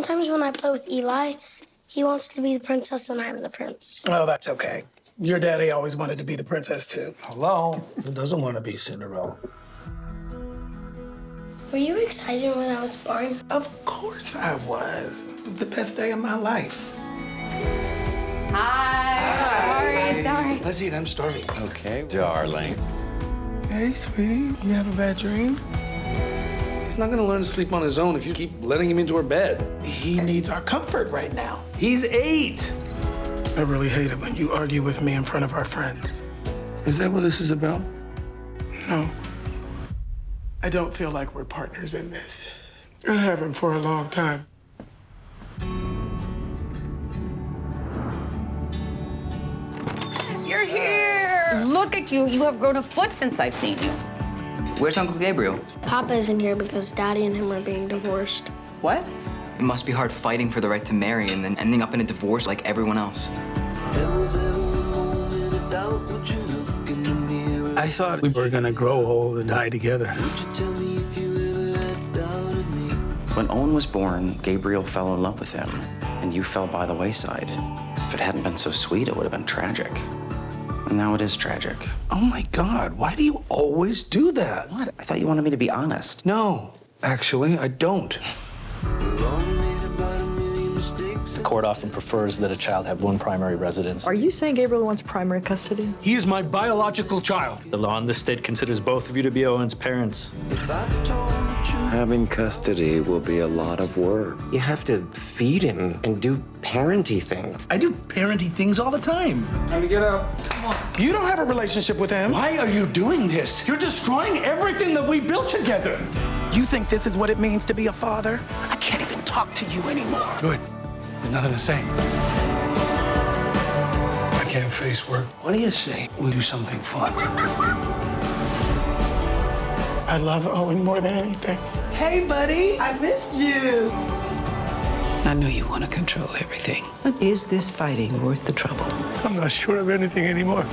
Sometimes when I play with Eli, he wants to be the princess and I'm the prince. Oh, that's okay. Your daddy always wanted to be the princess, too. Hello? Who doesn't want to be Cinderella? Were you excited when I was born? Of course I was. It was the best day of my life. Hi. Sorry. Let's eat, I'm starving. Okay, darling. Hey, sweetie, you have a bad dream? He's not gonna learn to sleep on his own if you keep letting him into our bed. He needs our comfort right now. He's 8. I really hate it when you argue with me in front of our friends. Is that what this is about? No. I don't feel like we're partners in this. I haven't for a long time. You're here. Look at you. You have grown a foot since I've seen you. Where's Uncle Gabriel? Papa isn't here because Daddy and him are being divorced. What? It must be hard fighting for the right to marry and then ending up in a divorce like everyone else. I thought we were gonna grow old and die together. When Owen was born, Gabriel fell in love with him, and you fell by the wayside. If it hadn't been so sweet, it would have been tragic. And now it is tragic. Oh my God, why do you always do that? What? I thought you wanted me to be honest. No, actually, I don't. The court often prefers that a child have one primary residence. Are you saying Gabriel wants primary custody? He is my biological child. The law in this state considers both of you to be Owen's parents. Having custody will be a lot of work. You have to feed him and do parenty things. I do parenting things all the time. Time to get up. You don't have a relationship with him. Why are you doing this? You're destroying everything that we built together. You think this is what it means to be a father? I can't even talk to you anymore. Good. There's nothing to say. I can't face work. What do you say we do something fun? I love Owen more than anything. Hey, buddy, I missed you. I know you want to control everything. But is this fighting worth the trouble? I'm not sure of anything anymore.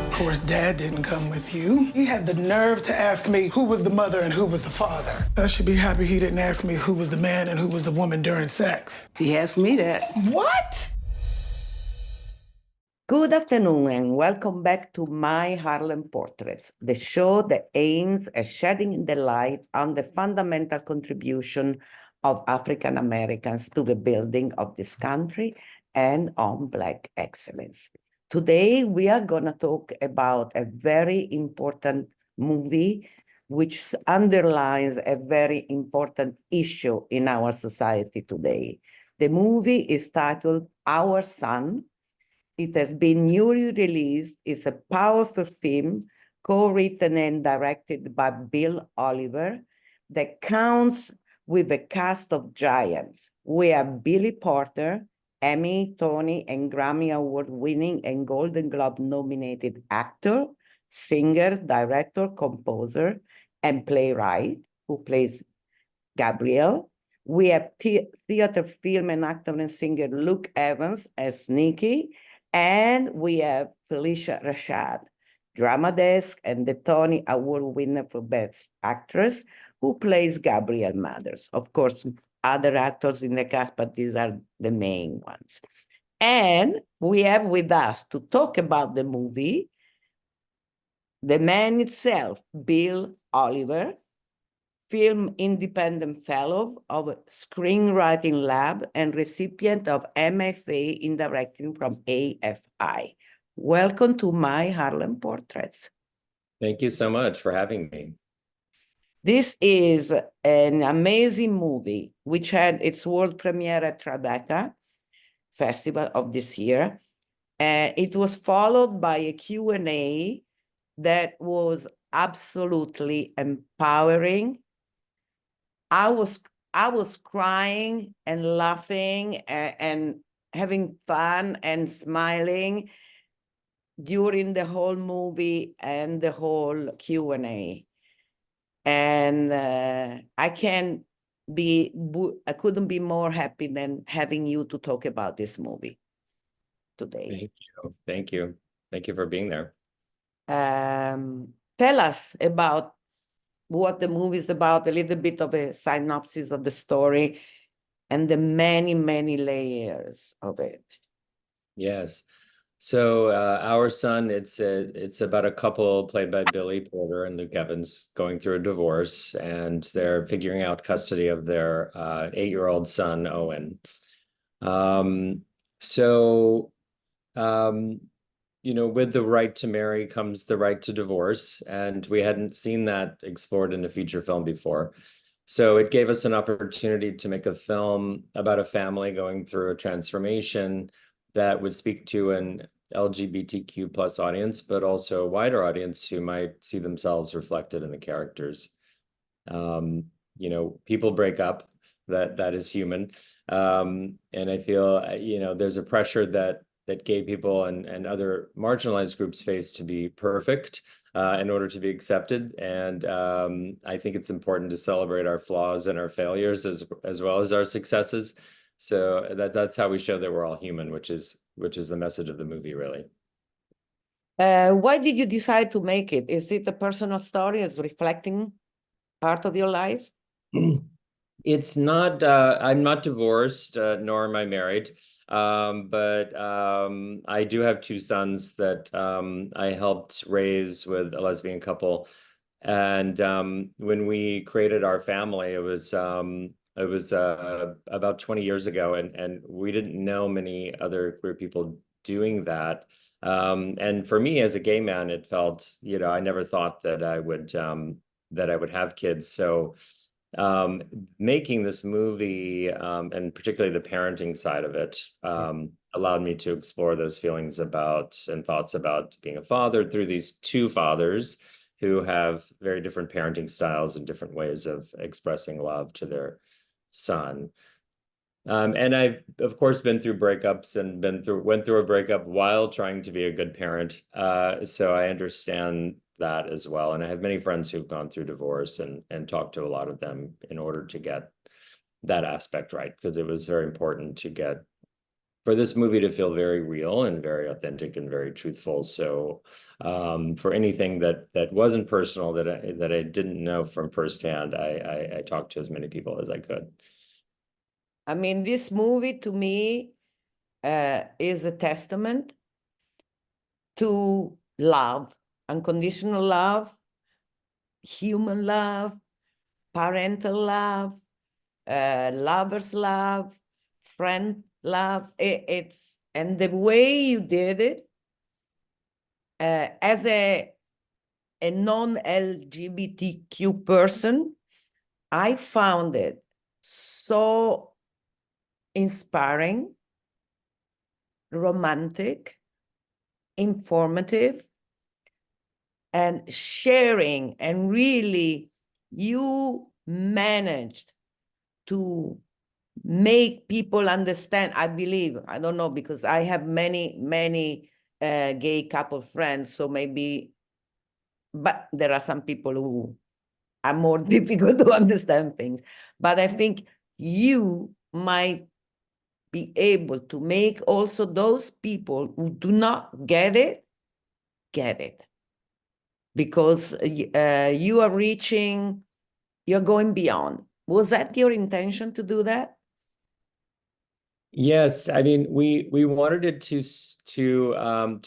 Of course, Dad didn't come with you. He had the nerve to ask me who was the mother and who was the father. I should be happy he didn't ask me who was the man and who was the woman during sex. He asked me that. What? Good afternoon and welcome back to My Harlem Portraits, the show that aims at shedding the light on the fundamental contribution of African Americans to the building of this country and on Black excellence. Today, we are going to talk about a very important movie which underlines a very important issue in our society today. The movie is titled Our Son. It has been newly released. It's a powerful film co-written and directed by Bill Oliver that counts with a cast of giants. We have Billy Porter, Emmy, Tony, and Grammy Award-winning and Golden Globe-nominated actor, singer, director, composer, and playwright who plays Gabriel. We have theater, film, and actor and singer Luke Evans as Nicky, and we have PHYLICIA RASHAD, drama desk and the Tony Award winner for Best Actress, who plays Gabriel Mathers. Of course, other actors in the cast, but these are the main ones. And we have with us to talk about the movie, the man itself, Bill Oliver, Film Independent Fellow of Screenwriting Lab and recipient of MFA in Directing from AFI. Welcome to My Harlem Portraits. Thank you so much for having me. This is an amazing movie, which had its world premiere at TRIBECA Festival of this year. It was followed by a Q&A that was absolutely empowering. I was crying and laughing and having fun and smiling during the whole movie and the whole Q&A. And I couldn't be more happy than having you to talk about this movie today. Thank you. Thank you. Thank you for being there. tell us about what the movie is about, a little bit of a synopsis of the story and the many, many layers of it. Yes. So Our Son, it's about a couple played by Billy Porter and Luke Evans going through a divorce, and they're figuring out custody of their 8-year-old son, Owen. With the right to marry comes the right to divorce, and we hadn't seen that explored in a feature film before. So it gave us an opportunity to make a film about a family going through a transformation that would speak to an LGBTQ plus audience, but also a wider audience who might see themselves reflected in the characters. People break up, that is human. And I feel, there's a pressure that gay people and other marginalized groups face to be perfect in order to be accepted. And I think it's important to celebrate our flaws and our failures as well as our successes. So that's how we show that we're all human, which is the message of the movie, really. Why did you decide to make it? Is it a personal story? Is reflecting part of your life? It's not, I'm not divorced, nor am I married. But I do have 2 sons that I helped raise with a lesbian couple. And when we created our family, it was about 20 years ago, and we didn't know many other queer people doing that. And for me as a gay man, it felt, I never thought that I would have kids. So making this movie, and particularly the parenting side of it, allowed me to explore those feelings about and thoughts about being a father through these 2 fathers who have very different parenting styles and different ways of expressing love to their son. And I've, of course, been through breakups and went through a breakup while trying to be a good parent. So I understand that as well. And I have many friends who've gone through divorce and talked to a lot of them in order to get that aspect right, because it was very important for this movie to feel very real and very authentic and very truthful. So for anything that wasn't personal, that I didn't know from firsthand, I talked to as many people as I could. I mean, this movie to me is a testament to love, unconditional love, human love, parental love, lover's love, friend love. And the way you did it, as a non-LGBTQ person, I found it so inspiring, romantic, informative, and sharing. And really, you managed to make people understand, I believe, I don't know, because I have many, many gay couple friends, so maybe, but there are some people who are more difficult to understand things. But I think you might be able to make also those people who do not get it, because you are you're going beyond. Was that your intention to do that? Yes, I mean, we wanted it to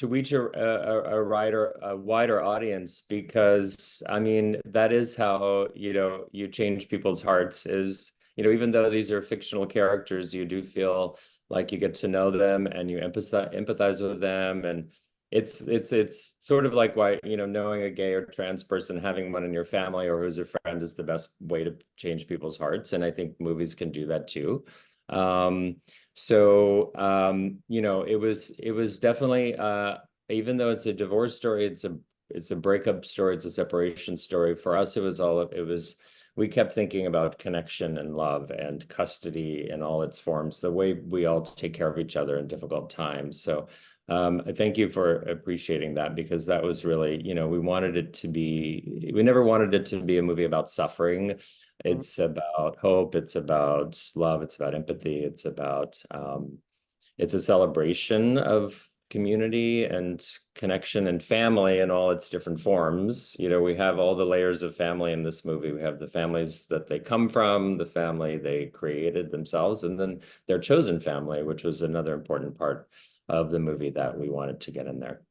reach a wider audience, because I mean, that is how you change people's hearts. Is even though these are fictional characters, you do feel like you get to know them and you empathize with them, and it's sort of like why knowing a gay or trans person, having one in your family or who's a friend, is the best way to change people's hearts, and I think movies can do that too. It was definitely, even though it's a divorce story, it's a breakup story, it's a separation story. For us, we kept thinking about connection and love and custody in all its forms, the way we all take care of each other in difficult times. So thank you for appreciating that, because that was really, we never wanted it to be a movie about suffering. It's about hope, it's about love, it's about empathy, it's a celebration of community and connection and family in all its different forms. You know, we have all the layers of family in this movie. We have the families that they come from, the family they created themselves, and then their chosen family, which was another important part of the movie that we wanted to get in there.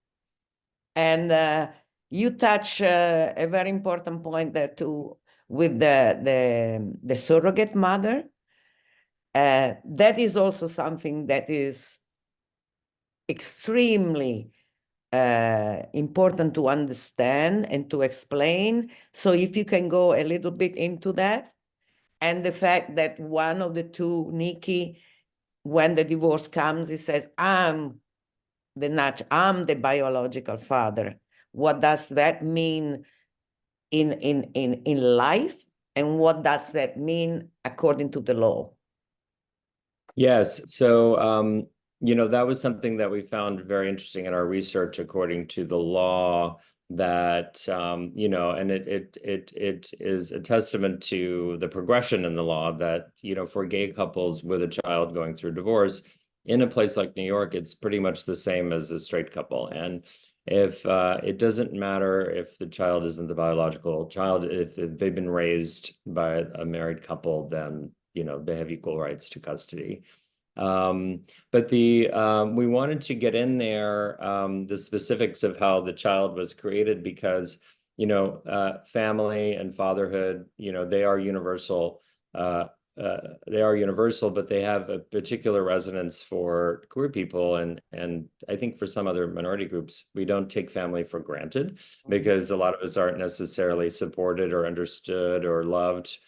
And you touch a very important point there too, with the surrogate mother. That is also something that is extremely important to understand and to explain. So if you can go a little bit into that, and the fact that one of the two, Nicky, when the divorce comes, he says, I'm the biological father. What does that mean in life? And what does that mean according to the law? Yes. So, you know, that was something that we found very interesting in our research, according to the law, that, you know, and it is a testament to the progression in the law that, you know, for gay couples with a child going through divorce, in a place like New York, it's pretty much the same as a straight couple. And if it doesn't matter if the child isn't the biological child, if they've been raised by a married couple, then, you know, they have equal rights to custody. But we wanted to get in there the specifics of how the child was created, because, you know, family and fatherhood, you know, they are universal. But they have a particular resonance for queer people, and I think for some other minority groups, we don't take family for granted, because a lot of us aren't necessarily supported or understood or loved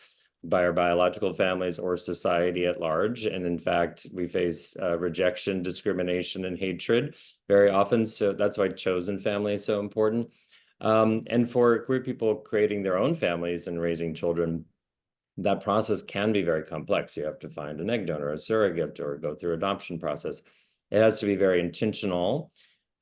by our biological families or society at large. And in fact, we face rejection, discrimination, and hatred very often. So that's why chosen family is so important. And for queer people creating their own families and raising children, that process can be very complex. You have to find an egg donor, a surrogate, or go through adoption process. It has to be very intentional,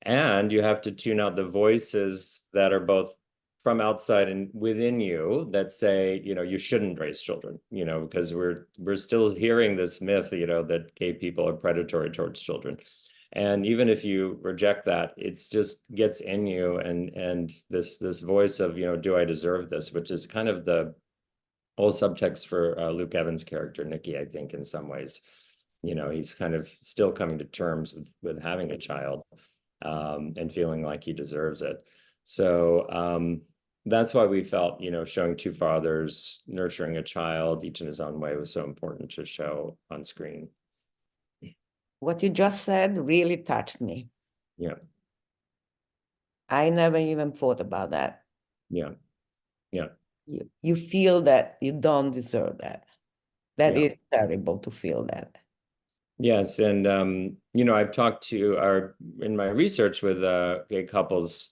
and you have to tune out the voices that are both from outside and within you that say, you know, you shouldn't raise children, you know, because we're still hearing this myth, you know, that gay people are predatory towards children. And even if you reject that, it's just gets in you, and this voice of, you know, do I deserve this, which is kind of the whole subtext for Luke Evans' character, Nicky, I think, in some ways. You know, he's kind of still coming to terms with having a child and feeling like he deserves it. So that's why we felt, you know, showing two fathers nurturing a child, each in his own way, was so important to show on screen. What you just said really touched me. Yeah. I never even thought about that. Yeah. Yeah. You feel that you don't deserve that. That Yeah. is terrible to feel that. Yes, and you know, I've talked to in my research with gay couples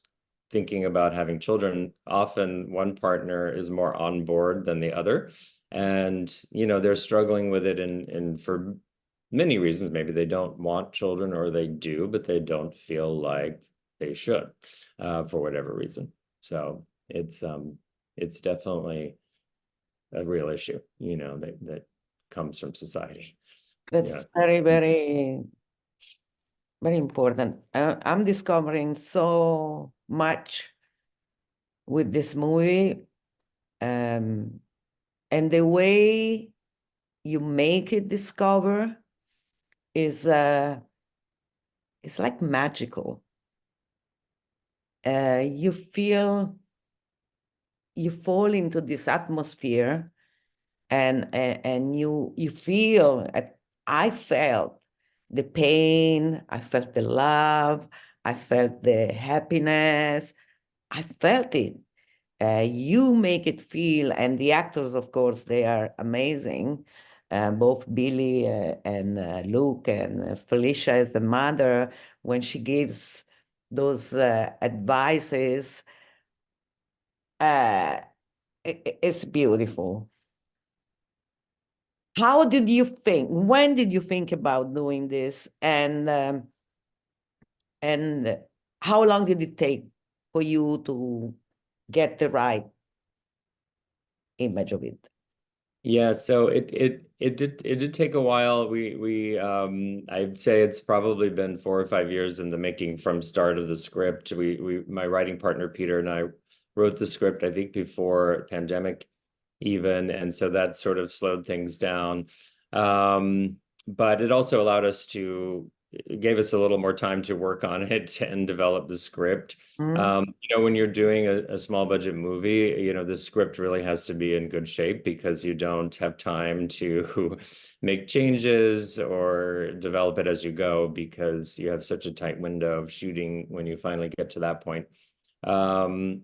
thinking about having children. Often one partner is more on board than the other, and you know, they're struggling with it, and for many reasons. Maybe they don't want children, or they do, but they don't feel like they should for whatever reason. So it's definitely a real issue, you know, that comes from society. That's very, very, very important. I'm discovering so much with this movie, and the way you make it discover is it's like magical. You fall into this atmosphere, and you feel. I felt the pain, I felt the love, I felt the happiness, I felt it. You make it feel, and the actors, of course, they are amazing. Both Billy and Luke, and Felicia as the mother, when she gives those advices, it's beautiful. How did you think? When did you think about doing this? And how long did it take for you to get the right image of it? Yeah, so it did take a while. I'd say it's probably been 4 or 5 years in the making from start of the script. We my writing partner Peter and I wrote the script, I think, before pandemic even, and so that sort of slowed things down. But it also allowed us to it gave us a little more time to work on it and develop the script. When you're doing a small budget movie, the script really has to be in good shape because you don't have time to make changes or develop it as you go because you have such a tight window of shooting when you finally get to that point. Um,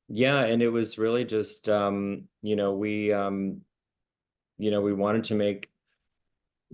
yeah, and it was really just, we wanted to make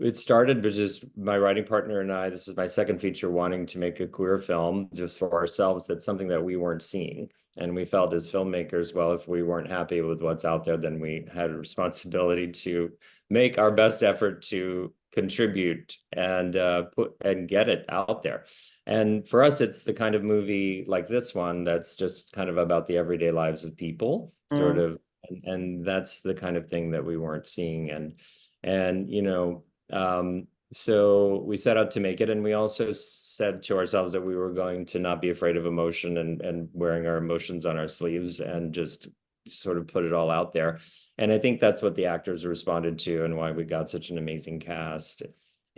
it started with just my writing partner and I. This is my second feature, wanting to make a queer film just for ourselves. That's something that we weren't seeing. And we felt as filmmakers, well, if we weren't happy with what's out there, then we had a responsibility to make our best effort to contribute and get it out there. And for us, it's the kind of movie like this one that's just kind of about the everyday lives of people, sort of. And that's the kind of thing that we weren't seeing. And so we set out to make it, and we also said to ourselves that we were going to not be afraid of emotion and wearing our emotions on our sleeves and just sort of put it all out there. And I think that's what the actors responded to and why we got such an amazing cast.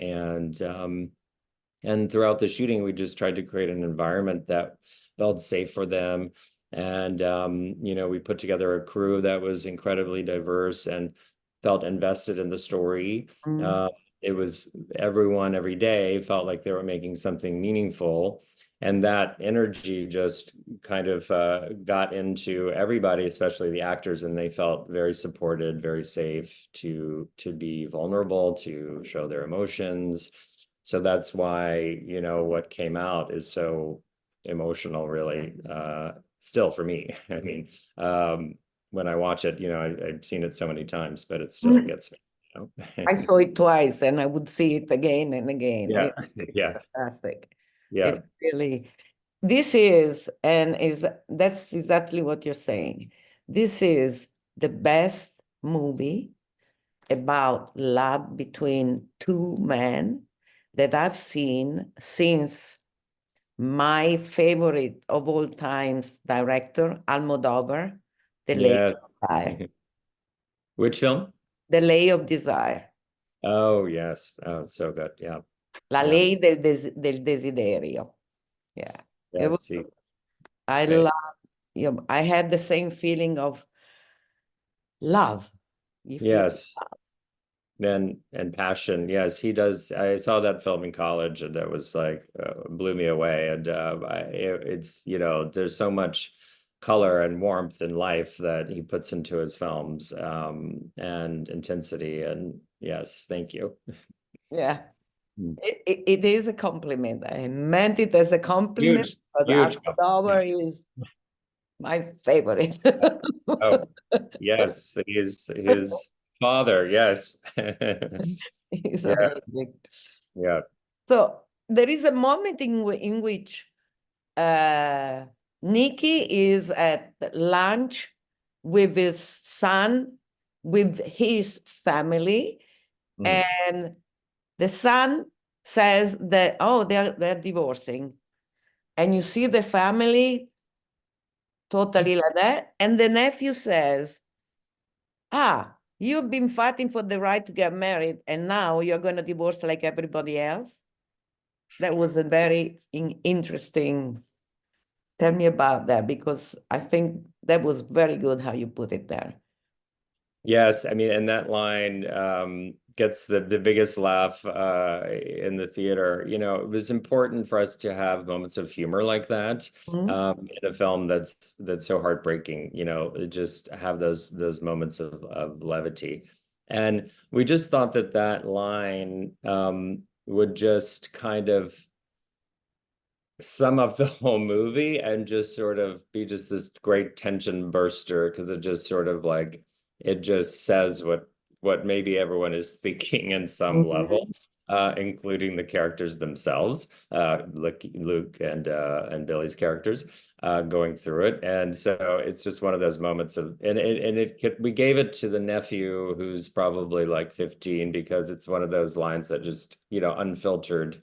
And throughout the shooting, we just tried to create an environment that felt safe for them. And we put together a crew that was incredibly diverse and felt invested in the story. It was everyone every day felt like they were making something meaningful. And that energy just kind of got into everybody, especially the actors, and they felt very supported, very safe to be vulnerable, to show their emotions. So that's why, what came out is so emotional, really, still for me. I mean, when I watch it, I've seen it so many times, but it still gets me. I saw it twice and I would see it again and again. Yeah, It's yeah, fantastic. yeah, It's really, that's exactly what you're saying. This is the best movie about love between two men that I've seen since my favorite of all times director, Almodovar, The Lay yeah. of Desire. Which film? The Lay of Desire. Oh, yes. Oh, it's so good. Yeah. La Yeah. Ley del Desiderio. Yeah. Yes. See. I Okay. love, I had the same feeling of love. You feel Yes. And passion. Yes, he does. I saw that film in college, and that was like blew me away. And it's there's so much color and warmth in life that he puts into his films, and intensity. And yes, thank you. Yeah. It is a compliment. I meant it as a compliment, Huge, but huge. Almodovar is my favorite. Oh, yes, his father. Yes. He's Yeah, amazing. yeah. So there is a moment in which Nicky is at lunch with his son, with his family, and the son says that, oh, they're divorcing. And you see the family totally like that. And the nephew says, you've been fighting for the right to get married, and now you're going to divorce like everybody else. That was a very interesting. Tell me about that, because I think that was very good how you put it there. Yes, I mean, and that line gets the biggest laugh in the theater. It was important for us to have moments of humor like that in a film that's so heartbreaking. Just have those moments of levity, and we just thought that line would just kind of sum up the whole movie and just sort of be just this great tension burster, because it just sort of like it just says what maybe everyone is thinking in some level. including the characters themselves, Luke and Billy's characters, going through it. And so it's just one of those moments of, we gave it to the nephew who's probably like 15, because it's one of those lines that just, unfiltered,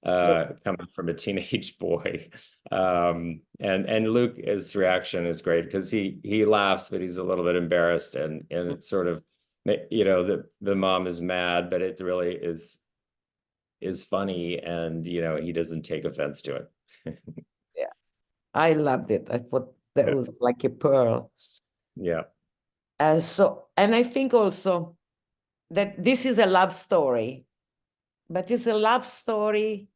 coming from a teenage boy. And Luke's reaction is great, because he laughs, but he's a little bit embarrassed, and it's sort of, the mom is mad, but it really is funny, and he doesn't take offense to it. Yeah, I loved it. I thought that was like a pearl. Yeah. And I think also that this is a love story, but it's a love story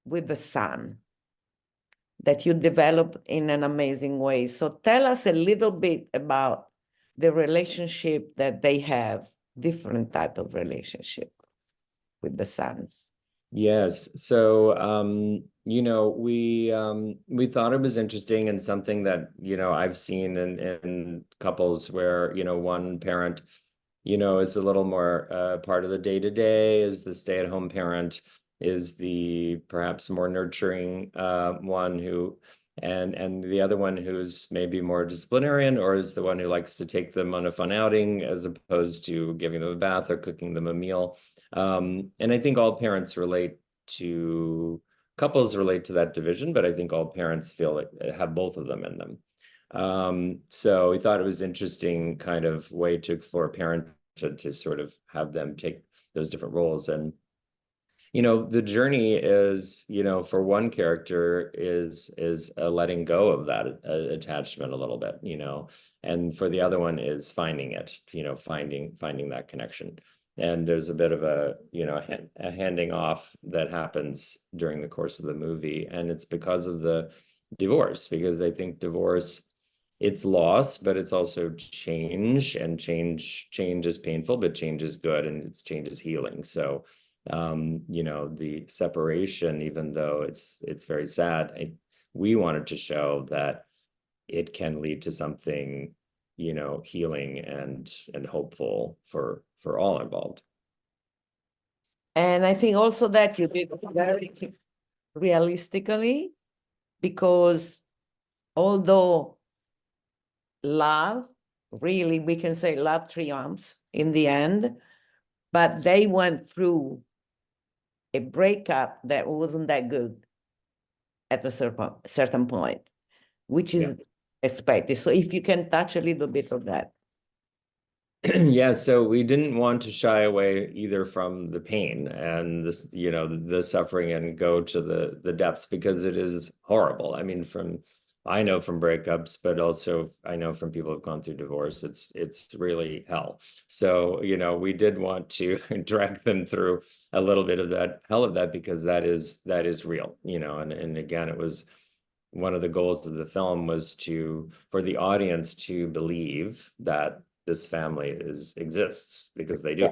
with the son that you develop in an amazing way. So tell us a little bit about the relationship that they have, different type of relationship with the son. Yes. So, we thought it was interesting, and something that, I've seen in couples where, one parent, is a little more part of the day-to-day, is the stay-at-home parent, is the perhaps more nurturing one who, and the other one who's maybe more disciplinarian, or is the one who likes to take them on a fun outing as opposed to giving them a bath or cooking them a meal. And I think all parents couples relate to that division, but I think all parents feel like have both of them in them. So we thought it was interesting kind of way to explore parenthood, to sort of have them take those different roles. And the journey is, for one character is a letting go of that attachment a little bit, and for the other one is finding it, finding that connection. And there's a bit of a handing off that happens during the course of the movie, and it's because of the divorce, because I think divorce, it's loss, but it's also change, and change is painful, but change is good, and change is healing. So the separation, even though it's very sad, we wanted to show that it can lead to something, healing and hopeful for all involved. And I think also that you did very realistically, because although love, really, we can say love triumphs in the end, but they went through a breakup that wasn't that good at a certain point, which is expected. So if you can touch a little bit of that. Yeah, so we didn't want to shy away either from the pain and this, the suffering, and go to the depths, because it is horrible. I mean, I know from breakups, but also I know from people who've gone through divorce, it's really hell. So, we did want to drag them through a little bit of that hell of that, because that is real, and again, it was one of the goals of the film was for the audience to believe that this family exists, because they do.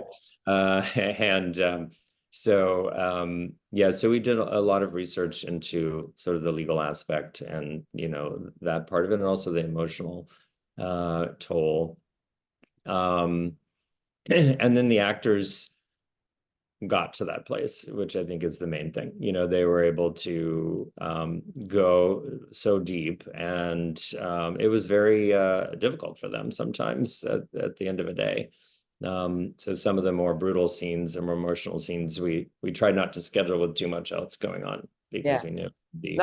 So we did a lot of research into sort of the legal aspect, and that part of it, and also the emotional toll. And then the actors got to that place, which I think is the main thing. They were able to go so deep, and it was very difficult for them sometimes at the end of a day. So some of the more brutal scenes and more emotional scenes, we tried not to schedule with too much else going on, because we knew it would be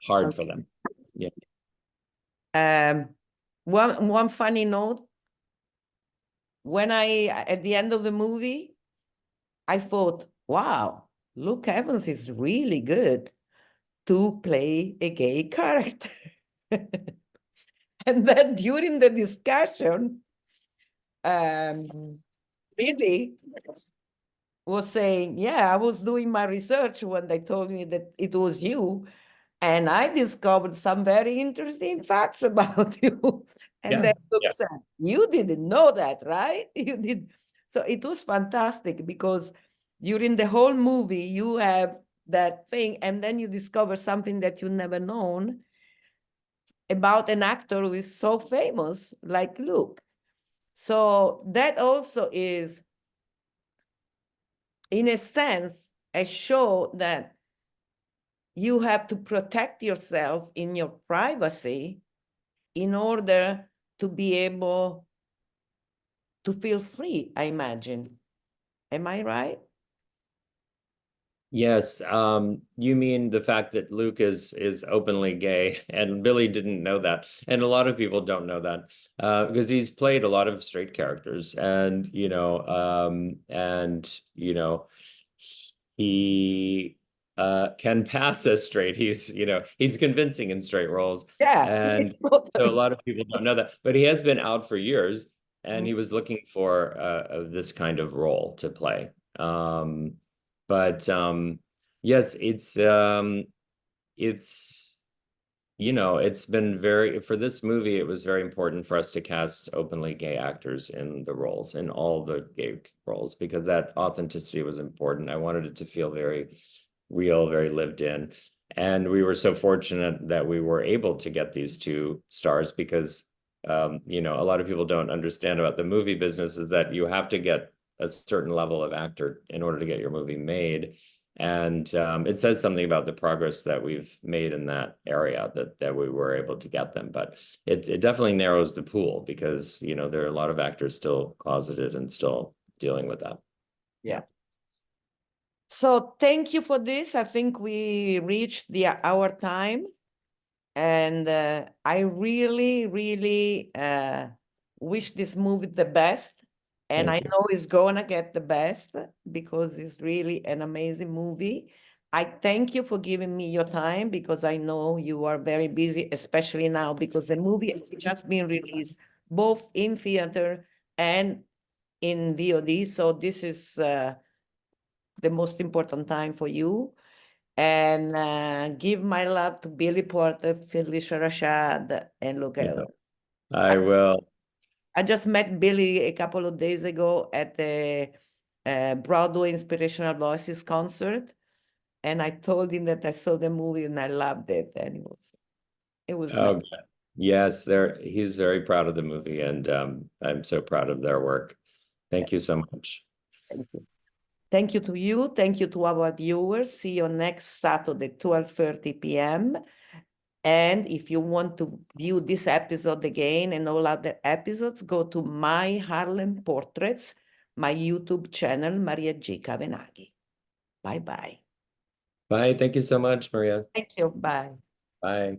hard for them. Yeah. One funny note, when at the end of the movie, I thought, wow, Luke Evans is really good to play a gay character. And then during the discussion, Billy was saying, yeah, I was doing my research when they told me that it was you, and I discovered some very interesting facts about you. And then Luke said, you didn't know that, right? You did. So it was fantastic, because during the whole movie, you have that thing, and then you discover something that you never known about an actor who is so famous like Luke. So that also is in a sense, a show that you have to protect yourself in your privacy in order to be able to feel free, I imagine. Am I right? Yes, you mean the fact that Luke is openly gay, and Billy didn't know that, and a lot of people don't know that, because he's played a lot of straight characters, and he can pass as straight. He's convincing in straight roles, Yeah, and he's totally. so a lot of people don't know that. But he has been out for years, and he was looking for this kind of role to play. But yes, it's been for this movie, it was very important for us to cast openly gay actors in the roles, in all the gay roles, because that authenticity was important. I wanted it to feel very real, very lived in. And we were so fortunate that we were able to get these two stars, because a lot of people don't understand about the movie business is that you have to get a certain level of actor in order to get your movie made. And it says something about the progress that we've made in that area, that we were able to get them. But it definitely narrows the pool, because there are a lot of actors still closeted and still dealing with that. Yeah. So thank you for this. I think we reached our time. And I really, really wish this movie the best. And I know it's gonna get the best, because it's really an amazing movie. I thank you for giving me your time, because I know you are very busy, especially now, because the movie has just been released, both in theater and in VOD. So this is the most important time for you. And give my love to Billy Porter, PHYLICIA RASHAD, and look at it. I will. I just met Billy a couple of days ago at the Broadway Inspirational Voices concert, and I told him that I saw the movie and I loved it, and it was nice. Yes, he's very proud of the movie, and I'm so proud of their work. Thank you so much. Thank you. Thank you to you. Thank you to our viewers. See you next Saturday, 12:30 p.m. And if you want to view this episode again and all other episodes, go to My Harlem Portraits, my YouTube channel, Maria G. Cavenaghi. Bye-bye. Bye. Thank you so much, Maria. Thank you. Bye. Bye.